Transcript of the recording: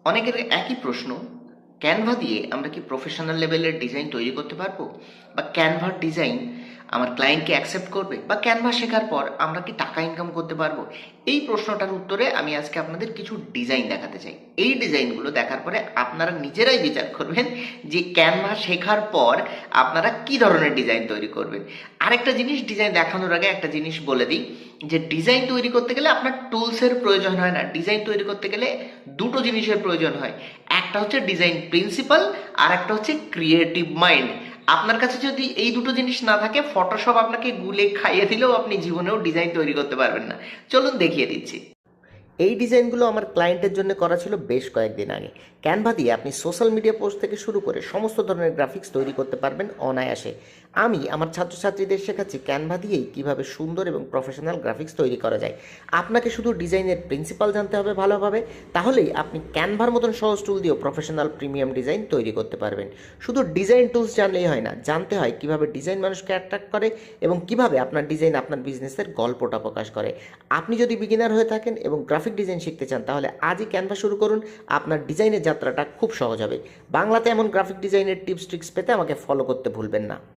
অনেকের একই প্রশ্ন, ক্যানভা দিয়ে আমরা কি প্রফেশনাল লেভেলের ডিজাইন তৈরি করতে পারবো, বা ক্যানভার ডিজাইন আমার ক্লায়েন্টকে অ্যাকসেপ্ট করবে, বা ক্যানভা শেখার পর আমরা কি টাকা ইনকাম করতে পারবো? এই প্রশ্নটার উত্তরে আমি আজকে আপনাদের কিছু ডিজাইন দেখাতে চাই। এই ডিজাইনগুলো দেখার পরে আপনারা নিজেরাই বিচার করবেন যে ক্যানভা শেখার পর আপনারা কি ধরনের ডিজাইন তৈরি করবেন। আরেকটা জিনিস, ডিজাইন দেখানোর আগে একটা জিনিস বলে দিই, যে ডিজাইন তৈরি করতে গেলে আপনার টুলসের প্রয়োজন হয় না। ডিজাইন তৈরি করতে গেলে দুটো জিনিসের প্রয়োজন হয়। একটা হচ্ছে ডিজাইন প্রিন্সিপাল, আর একটা হচ্ছে ক্রিয়েটিভ মাইন্ড। আপনার কাছে যদি এই দুটো জিনিস না থাকে, ফটোশপ আপনাকে গুলে খাইয়ে দিলেও আপনি জীবনেও ডিজাইন তৈরি করতে পারবেন না। চলুন দেখিয়ে দিচ্ছি। এই ডিজাইনগুলো আমার ক্লায়েন্টের জন্য করা ছিল বেশ কয়েকদিন আগে। ক্যানভা দিয়ে আপনি সোশ্যাল মিডিয়া পোস্ট থেকে শুরু করে সমস্ত ধরনের গ্রাফিক্স তৈরি করতে পারবেন অনায়াসে। আমি আমার ছাত্রছাত্রীদের শেখাচ্ছি ক্যানভা দিয়েই কীভাবে সুন্দর এবং প্রফেশনাল গ্রাফিক্স তৈরি করা যায়। আপনাকে শুধু ডিজাইনের প্রিন্সিপাল জানতে হবে ভালোভাবে, তাহলেই আপনি ক্যানভার মতন সহজ টুল দিয়েও প্রফেশনাল প্রিমিয়াম ডিজাইন তৈরি করতে পারবেন। শুধু ডিজাইন টুলস জানলেই হয় না, জানতে হয় কীভাবে ডিজাইন মানুষকে অ্যাট্রাক্ট করে এবং কীভাবে আপনার ডিজাইন আপনার বিজনেসের গল্পটা প্রকাশ করে। আপনি যদি বিগিনার হয়ে থাকেন এবং গ্রাফিক ডিজাইন শিখতে চান, তাহলে আজই ক্যানভা শুরু করুন। আপনার ডিজাইনের যাত্রাটা খুব সহজ হবে। বাংলাতে এমন গ্রাফিক ডিজাইনের টিপস ট্রিক্স পেতে আমাকে ফলো করতে ভুলবেন না।